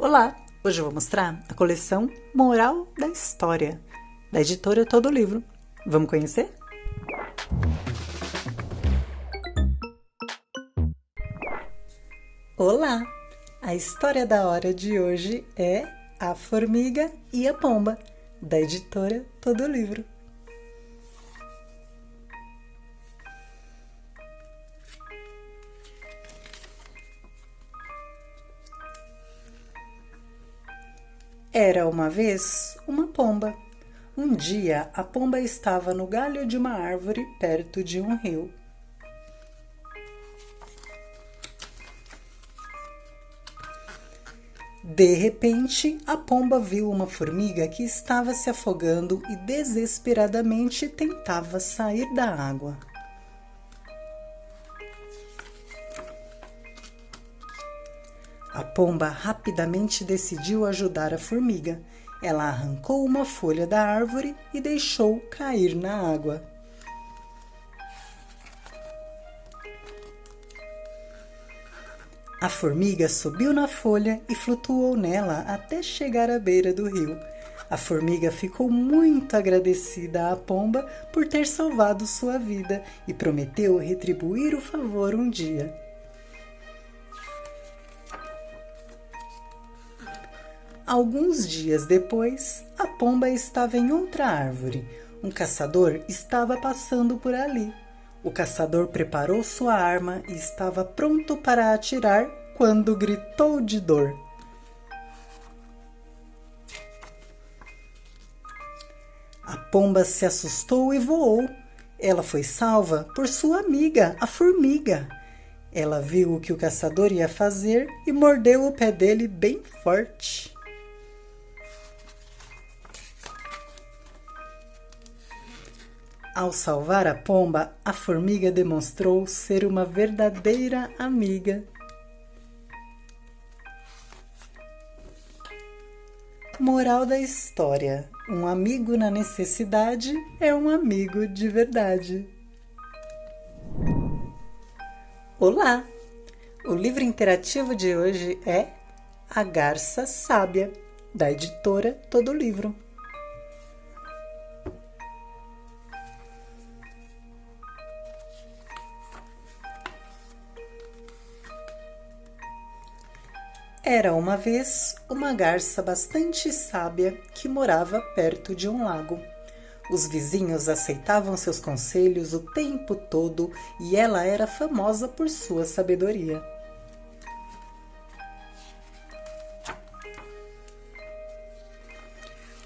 Olá! Hoje eu vou mostrar a coleção Moral da História, da editora Todo Livro. Vamos conhecer? Olá! A história da hora de hoje é A Formiga e a Pomba, da editora Todo Livro. Era uma vez uma pomba. Um dia, a pomba estava no galho de uma árvore perto de um rio. De repente, a pomba viu uma formiga que estava se afogando e desesperadamente tentava sair da água. A pomba rapidamente decidiu ajudar a formiga. Ela arrancou uma folha da árvore e deixou cair na água. A formiga subiu na folha e flutuou nela até chegar à beira do rio. A formiga ficou muito agradecida à pomba por ter salvado sua vida e prometeu retribuir o favor um dia. Alguns dias depois, a pomba estava em outra árvore. Um caçador estava passando por ali. O caçador preparou sua arma e estava pronto para atirar quando gritou de dor. A pomba se assustou e voou. Ela foi salva por sua amiga, a formiga. Ela viu o que o caçador ia fazer e mordeu o pé dele bem forte. Ao salvar a pomba, a formiga demonstrou ser uma verdadeira amiga. Moral da história: um amigo na necessidade é um amigo de verdade. Olá! O livro interativo de hoje é A Garça Sábia, da editora Todo Livro. Era uma vez uma garça bastante sábia que morava perto de um lago. Os vizinhos aceitavam seus conselhos o tempo todo e ela era famosa por sua sabedoria.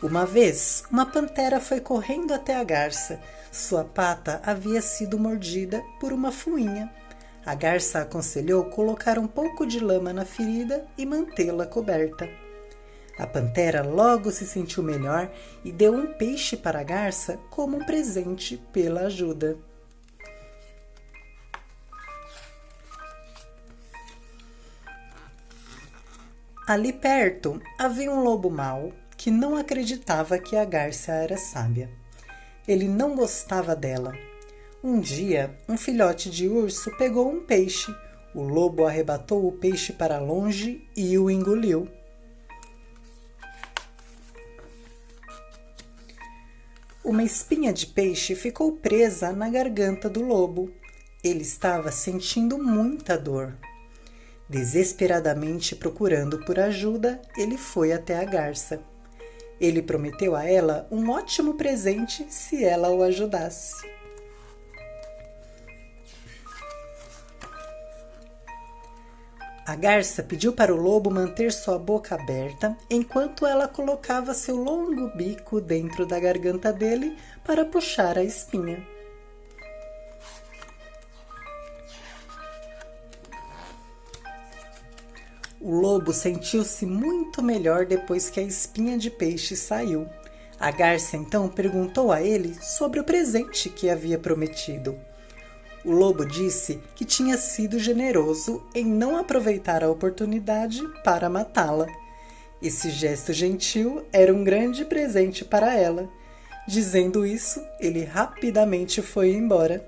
Uma vez, uma pantera foi correndo até a garça. Sua pata havia sido mordida por uma fuinha. A garça aconselhou colocar um pouco de lama na ferida e mantê-la coberta. A pantera logo se sentiu melhor e deu um peixe para a garça como um presente pela ajuda. Ali perto havia um lobo mau que não acreditava que a garça era sábia. Ele não gostava dela. Um dia, um filhote de urso pegou um peixe. O lobo arrebatou o peixe para longe e o engoliu. Uma espinha de peixe ficou presa na garganta do lobo. Ele estava sentindo muita dor. Desesperadamente procurando por ajuda, ele foi até a garça. Ele prometeu a ela um ótimo presente se ela o ajudasse. A garça pediu para o lobo manter sua boca aberta enquanto ela colocava seu longo bico dentro da garganta dele para puxar a espinha. O lobo sentiu-se muito melhor depois que a espinha de peixe saiu. A garça então perguntou a ele sobre o presente que havia prometido. O lobo disse que tinha sido generoso em não aproveitar a oportunidade para matá-la. Esse gesto gentil era um grande presente para ela. Dizendo isso, ele rapidamente foi embora.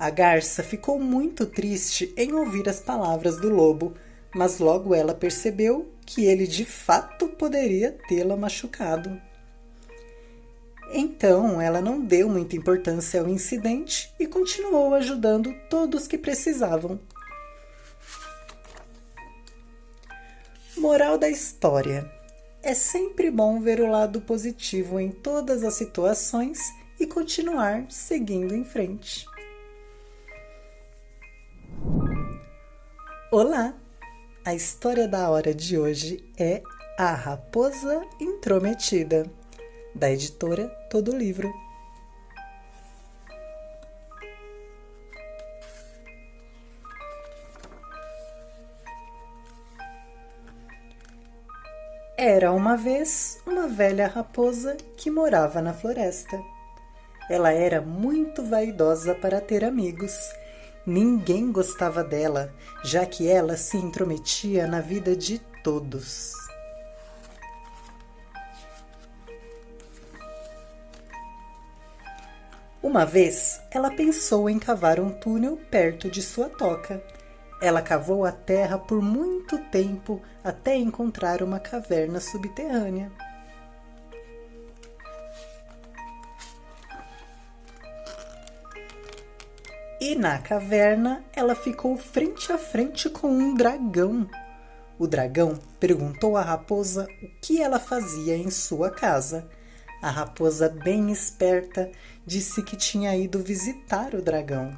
A garça ficou muito triste em ouvir as palavras do lobo, mas logo ela percebeu que ele de fato poderia tê-la machucado. Então ela não deu muita importância ao incidente e continuou ajudando todos que precisavam. Moral da história: é sempre bom ver o lado positivo em todas as situações e continuar seguindo em frente. Olá! A história da hora de hoje é A Raposa Intrometida, da editora Todo Livro. Era uma vez uma velha raposa que morava na floresta. Ela era muito vaidosa para ter amigos. Ninguém gostava dela, já que ela se intrometia na vida de todos. Uma vez, ela pensou em cavar um túnel perto de sua toca. Ela cavou a terra por muito tempo até encontrar uma caverna subterrânea. E na caverna, ela ficou frente a frente com um dragão. O dragão perguntou à raposa o que ela fazia em sua casa. A raposa, bem esperta, disse que tinha ido visitar o dragão.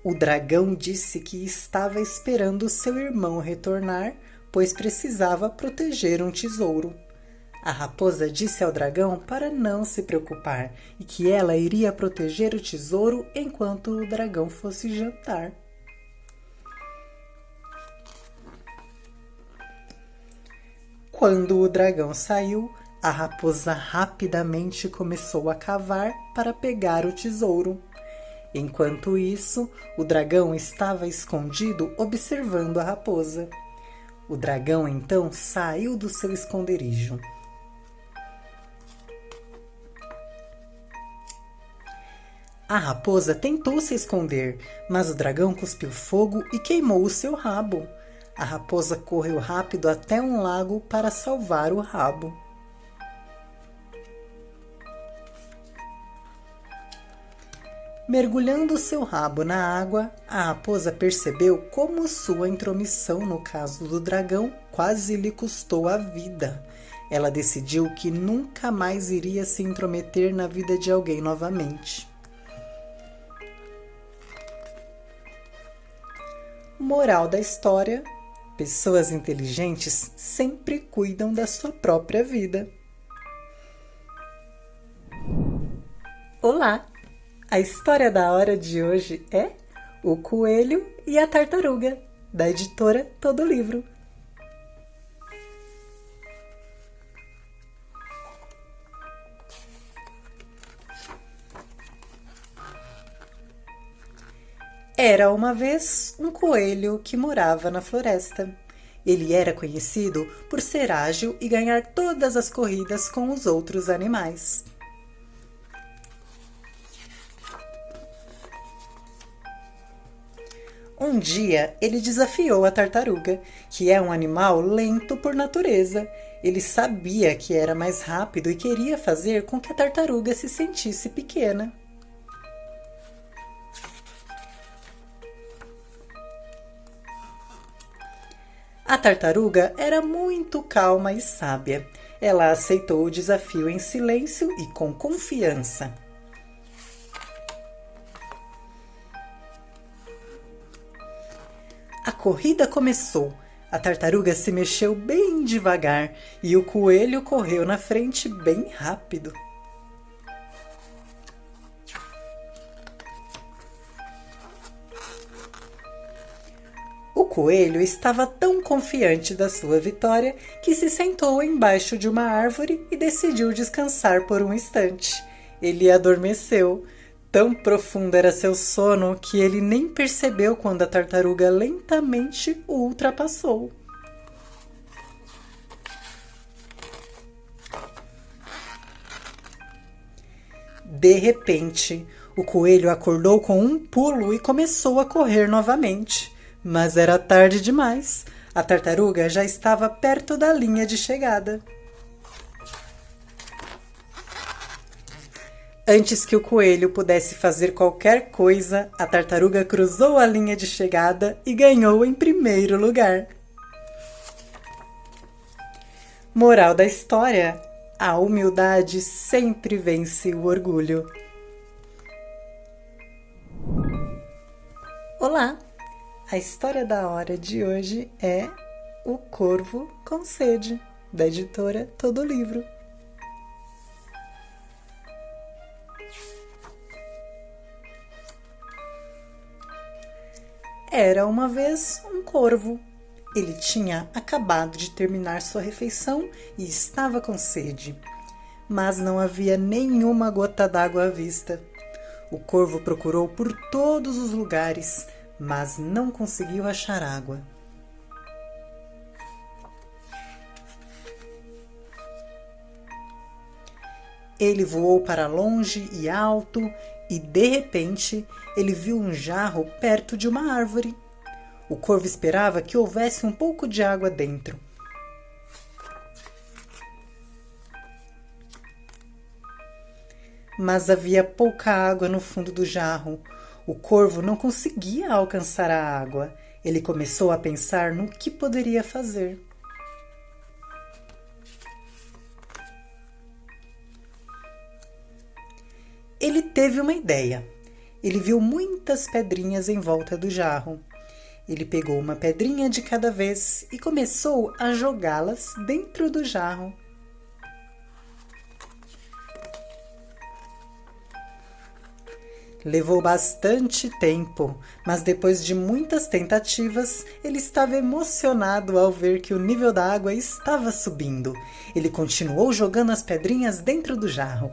O dragão disse que estava esperando seu irmão retornar, pois precisava proteger um tesouro. A raposa disse ao dragão para não se preocupar e que ela iria proteger o tesouro enquanto o dragão fosse jantar. Quando o dragão saiu, a raposa rapidamente começou a cavar para pegar o tesouro. Enquanto isso, o dragão estava escondido observando a raposa. O dragão então saiu do seu esconderijo. A raposa tentou se esconder, mas o dragão cuspiu fogo e queimou o seu rabo. A raposa correu rápido até um lago para salvar o rabo. Mergulhando seu rabo na água, a raposa percebeu como sua intromissão no caso do dragão quase lhe custou a vida. Ela decidiu que nunca mais iria se intrometer na vida de alguém novamente. Moral da história: pessoas inteligentes sempre cuidam da sua própria vida. Olá! A história da hora de hoje é O Coelho e a Tartaruga, da editora Todo Livro. Era uma vez um coelho que morava na floresta. Ele era conhecido por ser ágil e ganhar todas as corridas com os outros animais. Um dia, ele desafiou a tartaruga, que é um animal lento por natureza. Ele sabia que era mais rápido e queria fazer com que a tartaruga se sentisse pequena. A tartaruga era muito calma e sábia. Ela aceitou o desafio em silêncio e com confiança. A corrida começou. A tartaruga se mexeu bem devagar e o coelho correu na frente bem rápido. O coelho estava tão confiante da sua vitória que se sentou embaixo de uma árvore e decidiu descansar por um instante. Ele adormeceu. Tão profundo era seu sono que ele nem percebeu quando a tartaruga lentamente o ultrapassou. De repente, o coelho acordou com um pulo e começou a correr novamente. Mas era tarde demais. A tartaruga já estava perto da linha de chegada. Antes que o coelho pudesse fazer qualquer coisa, a tartaruga cruzou a linha de chegada e ganhou em primeiro lugar. Moral da história: a humildade sempre vence o orgulho. Olá! A história da hora de hoje é O Corvo com Sede, da editora Todo Livro. Era uma vez um corvo. Ele tinha acabado de terminar sua refeição e estava com sede. Mas não havia nenhuma gota d'água à vista. O corvo procurou por todos os lugares, mas não conseguiu achar água. Ele voou para longe e alto e, de repente, ele viu um jarro perto de uma árvore. O corvo esperava que houvesse um pouco de água dentro. Mas havia pouca água no fundo do jarro. O corvo não conseguia alcançar a água. Ele começou a pensar no que poderia fazer. Ele teve uma ideia. Ele viu muitas pedrinhas em volta do jarro. Ele pegou uma pedrinha de cada vez e começou a jogá-las dentro do jarro. Levou bastante tempo, mas depois de muitas tentativas, ele estava emocionado ao ver que o nível da água estava subindo. Ele continuou jogando as pedrinhas dentro do jarro.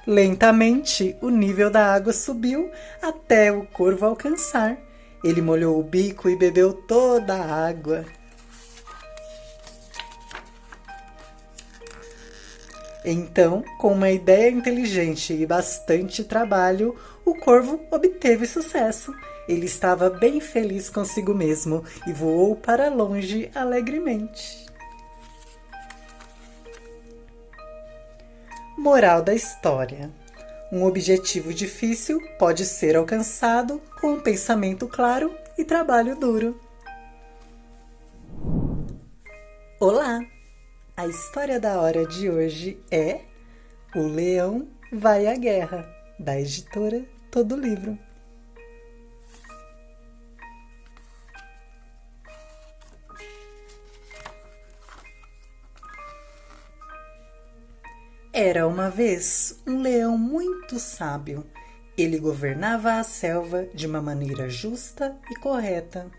Lentamente, o nível da água subiu até o corvo alcançar. Ele molhou o bico e bebeu toda a água. Então, com uma ideia inteligente e bastante trabalho, o corvo obteve sucesso. Ele estava bem feliz consigo mesmo e voou para longe alegremente. Moral da história: um objetivo difícil pode ser alcançado com um pensamento claro e trabalho duro. Olá! A história da hora de hoje é O Leão Vai à Guerra, da editora Todo Livro. Era uma vez um leão muito sábio. Ele governava a selva de uma maneira justa e correta.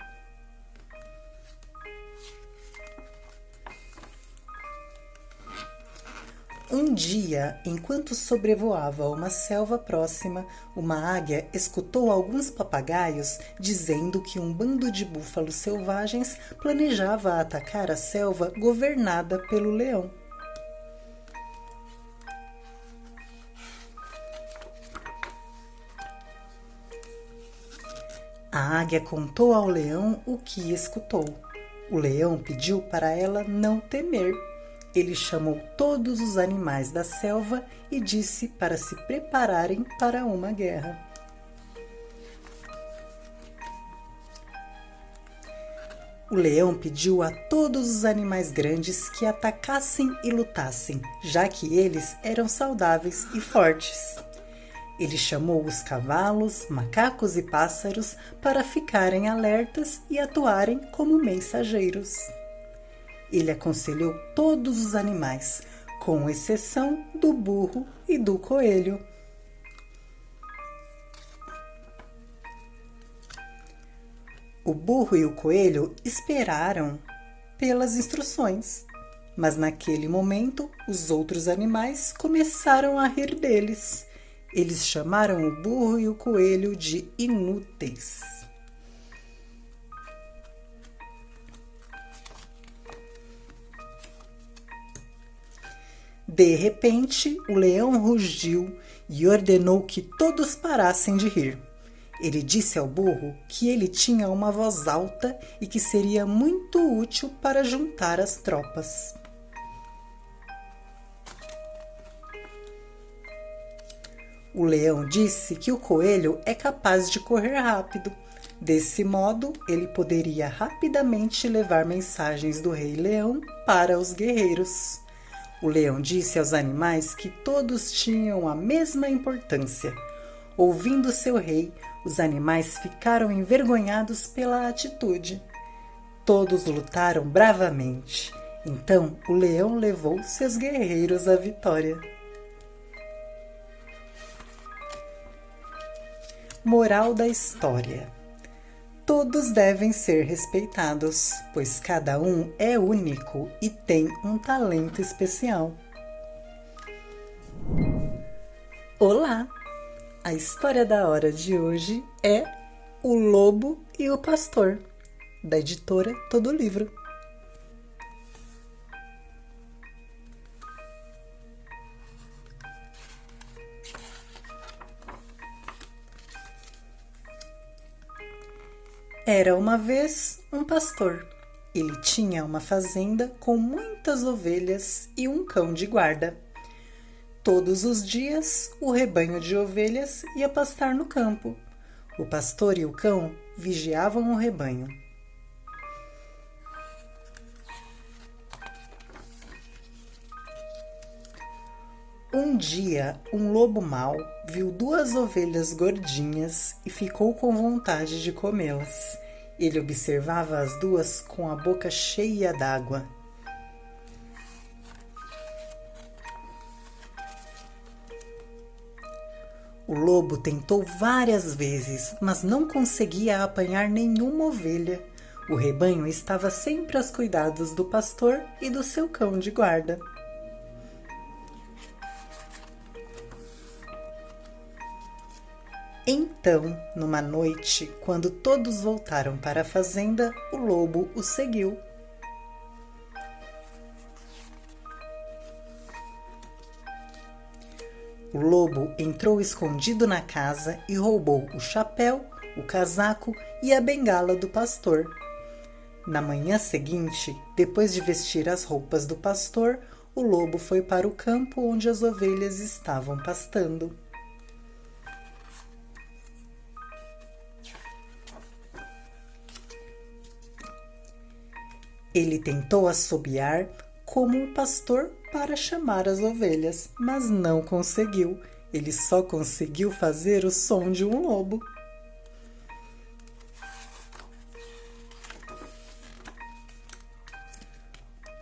Um dia, enquanto sobrevoava uma selva próxima, uma águia escutou alguns papagaios dizendo que um bando de búfalos selvagens planejava atacar a selva governada pelo leão. A águia contou ao leão o que escutou. O leão pediu para ela não temer. Ele chamou todos os animais da selva e disse para se prepararem para uma guerra. O leão pediu a todos os animais grandes que atacassem e lutassem, já que eles eram saudáveis e fortes. Ele chamou os cavalos, macacos e pássaros para ficarem alertas e atuarem como mensageiros. Ele aconselhou todos os animais, com exceção do burro e do coelho. O burro e o coelho esperaram pelas instruções, mas naquele momento os outros animais começaram a rir deles. Eles chamaram o burro e o coelho de inúteis. De repente, o leão rugiu e ordenou que todos parassem de rir. Ele disse ao burro que ele tinha uma voz alta e que seria muito útil para juntar as tropas. O leão disse que o coelho é capaz de correr rápido. Desse modo, ele poderia rapidamente levar mensagens do rei leão para os guerreiros. O leão disse aos animais que todos tinham a mesma importância. Ouvindo seu rei, os animais ficaram envergonhados pela atitude. Todos lutaram bravamente. Então, o leão levou seus guerreiros à vitória. Moral da história: todos devem ser respeitados, pois cada um é único e tem um talento especial. Olá! A história da hora de hoje é O Lobo e o Pastor, da editora Todo Livro. Era uma vez um pastor. Ele tinha uma fazenda com muitas ovelhas e um cão de guarda. Todos os dias, o rebanho de ovelhas ia pastar no campo. O pastor e o cão vigiavam o rebanho. Um dia, um lobo mau viu duas ovelhas gordinhas e ficou com vontade de comê-las. Ele observava as duas com a boca cheia d'água. O lobo tentou várias vezes, mas não conseguia apanhar nenhuma ovelha. O rebanho estava sempre aos cuidados do pastor e do seu cão de guarda. Então, numa noite, quando todos voltaram para a fazenda, o lobo os seguiu. O lobo entrou escondido na casa e roubou o chapéu, o casaco e a bengala do pastor. Na manhã seguinte, depois de vestir as roupas do pastor, o lobo foi para o campo onde as ovelhas estavam pastando. Ele tentou assobiar como um pastor para chamar as ovelhas, mas não conseguiu. Ele só conseguiu fazer o som de um lobo.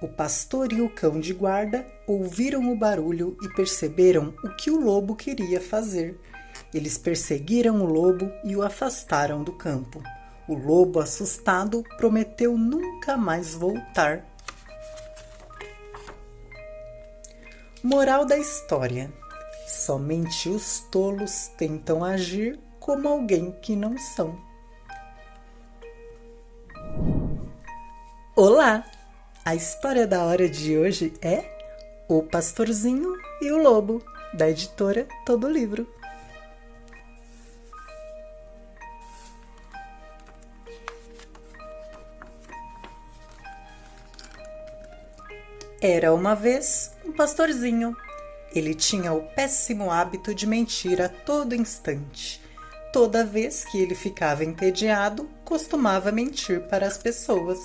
O pastor e o cão de guarda ouviram o barulho e perceberam o que o lobo queria fazer. Eles perseguiram o lobo e o afastaram do campo. O lobo, assustado, prometeu nunca mais voltar. Moral da história: somente os tolos tentam agir como alguém que não são. Olá! A história da hora de hoje é O Pastorzinho e o Lobo, da editora Todo Livro. Era uma vez um pastorzinho. Ele tinha o péssimo hábito de mentir a todo instante. Toda vez que ele ficava entediado, costumava mentir para as pessoas.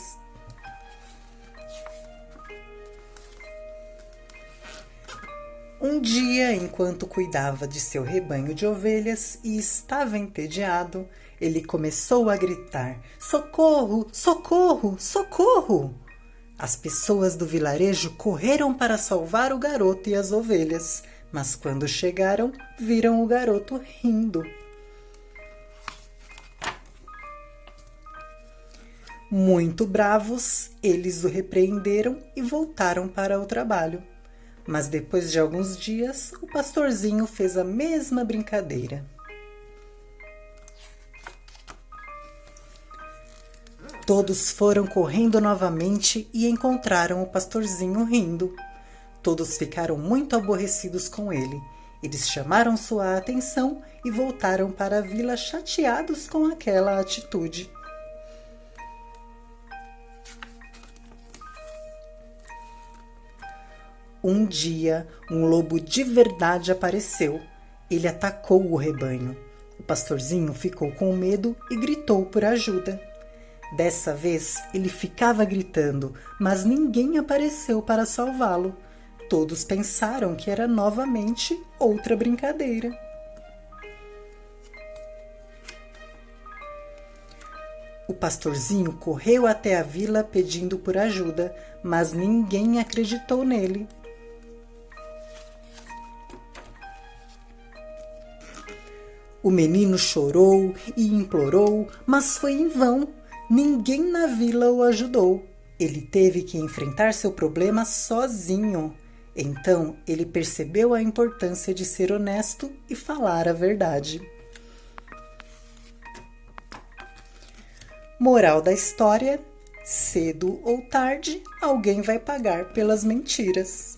Um dia, enquanto cuidava de seu rebanho de ovelhas e estava entediado, ele começou a gritar: "Socorro! Socorro! Socorro!" As pessoas do vilarejo correram para salvar o garoto e as ovelhas, mas quando chegaram, viram o garoto rindo. Muito bravos, eles o repreenderam e voltaram para o trabalho. Mas depois de alguns dias, o pastorzinho fez a mesma brincadeira. Todos foram correndo novamente e encontraram o pastorzinho rindo. Todos ficaram muito aborrecidos com ele. Eles chamaram sua atenção e voltaram para a vila chateados com aquela atitude. Um dia, um lobo de verdade apareceu. Ele atacou o rebanho. O pastorzinho ficou com medo e gritou por ajuda. Dessa vez, ele ficava gritando, mas ninguém apareceu para salvá-lo. Todos pensaram que era novamente outra brincadeira. O pastorzinho correu até a vila pedindo por ajuda, mas ninguém acreditou nele. O menino chorou e implorou, mas foi em vão. Ninguém na vila o ajudou. Ele teve que enfrentar seu problema sozinho. Então, ele percebeu a importância de ser honesto e falar a verdade. Moral da história: cedo ou tarde, alguém vai pagar pelas mentiras.